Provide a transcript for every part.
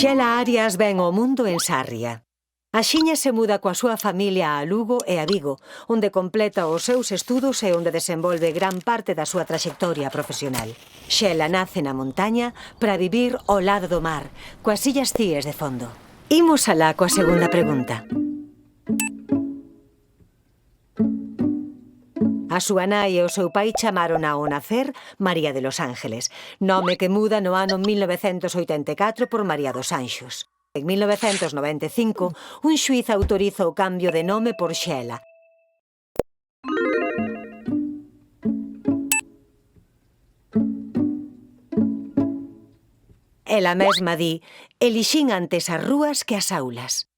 Xela Arias ven ao mundo en Sarria. Axiña se muda coa súa familia a Lugo e a Vigo, onde completa os seus estudos e onde desenvolve gran parte da súa traxectoria profesional. Xela nace na montaña para vivir ao lado do mar, coas Illas Cíes de fondo. Imos alá coa segunda pregunta. A súa nai e o seu pai chamarona ao nacer María de los Ángeles, nome que muda no ano 1984 por María dos Anxos. En 1995, un xuíz autoriza o cambio de nome por Xela. Ela mesma di: elixín antes as rúas que as aulas.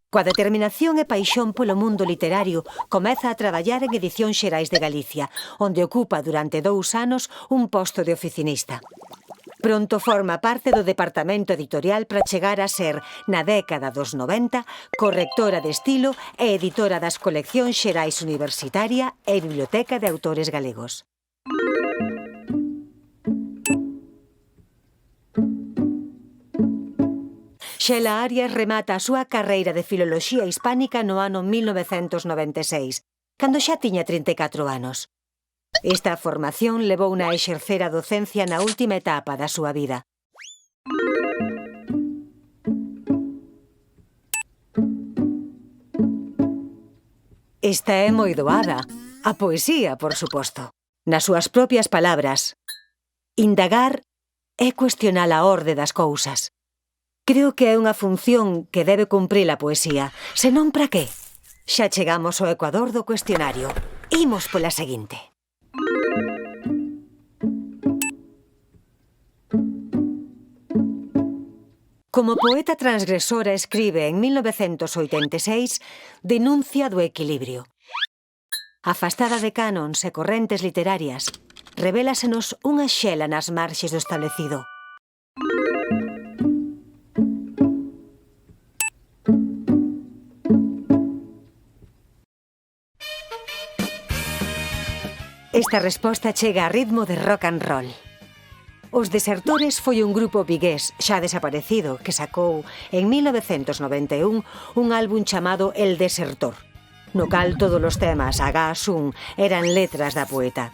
Coa determinación e paixón polo mundo literario, comeza a traballar en Edicións Xerais de Galicia, onde ocupa durante 2 anos un posto de oficinista. Pronto forma parte do departamento editorial para chegar a ser, na década dos 90, correctora de estilo e editora das coleccións Xerais Universitaria e Biblioteca de Autores Galegos. Xela Arias remata a súa carreira de Filoloxía Hispánica no ano 1996, cando xa tiña 34 anos. Esta formación levouna a exercer a docencia na última etapa da súa vida. Esta é moi doada. A poesía, por suposto. Nas súas propias palabras, indagar é cuestionar a orde das cousas. Creo que é unha función que debe cumprir a poesía. Senón, para que? Xa chegamos ao ecuador do cuestionario. Imos pola seguinte. Como poeta transgresora escribe en 1986 Denuncia do equilibrio. Afastada de canons e correntes literarias, revélasenos unha Xela nas marxes do establecido. Esta resposta chega a ritmo de rock and roll. Os Desertores foi un grupo vigués xa desaparecido que sacou en 1991 un álbum chamado El Desertor, no cal todos os temas agás un eran letras da poeta.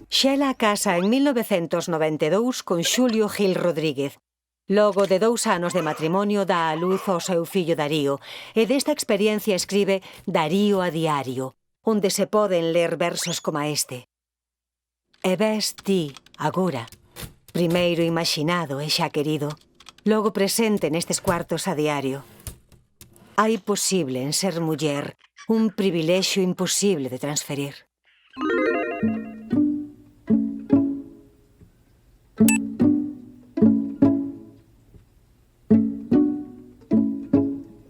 Xela casa en 1992 con Xulio Gil Rodríguez. Logo de 2 anos de matrimonio dá a luz ao seu fillo Darío e desta experiencia escribe Darío a diario, onde se poden ler versos como este. E ves ti, agora, primeiro imaginado e xa querido, logo presente nestes cuartos a diario. Hai posible en ser muller un privilexio imposible de transferir.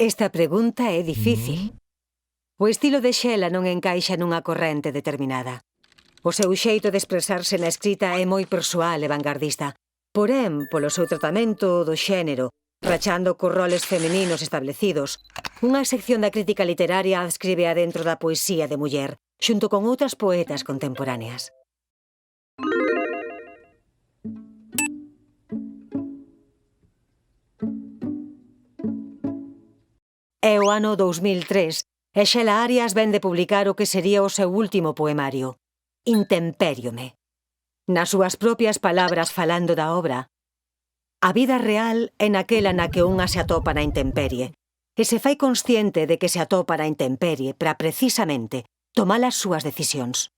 Esta pregunta é difícil. O estilo de Xela non encaixa nunha corrente determinada. O seu xeito de expresarse na escrita é moi persoal e vanguardista, porén, polo seu tratamento do xénero, rachando cos roles femininos establecidos, unha sección da crítica literaria adscribe a dentro da poesía de muller, xunto con outras poetas contemporáneas. É o ano 2003 e Xela Arias ven de publicar o que sería o seu último poemario, Intempériome. Nas súas propias palabras falando da obra, a vida real é naquela na que unha se atopa na intemperie e se fai consciente de que se atopa na intemperie para precisamente tomar as súas decisións.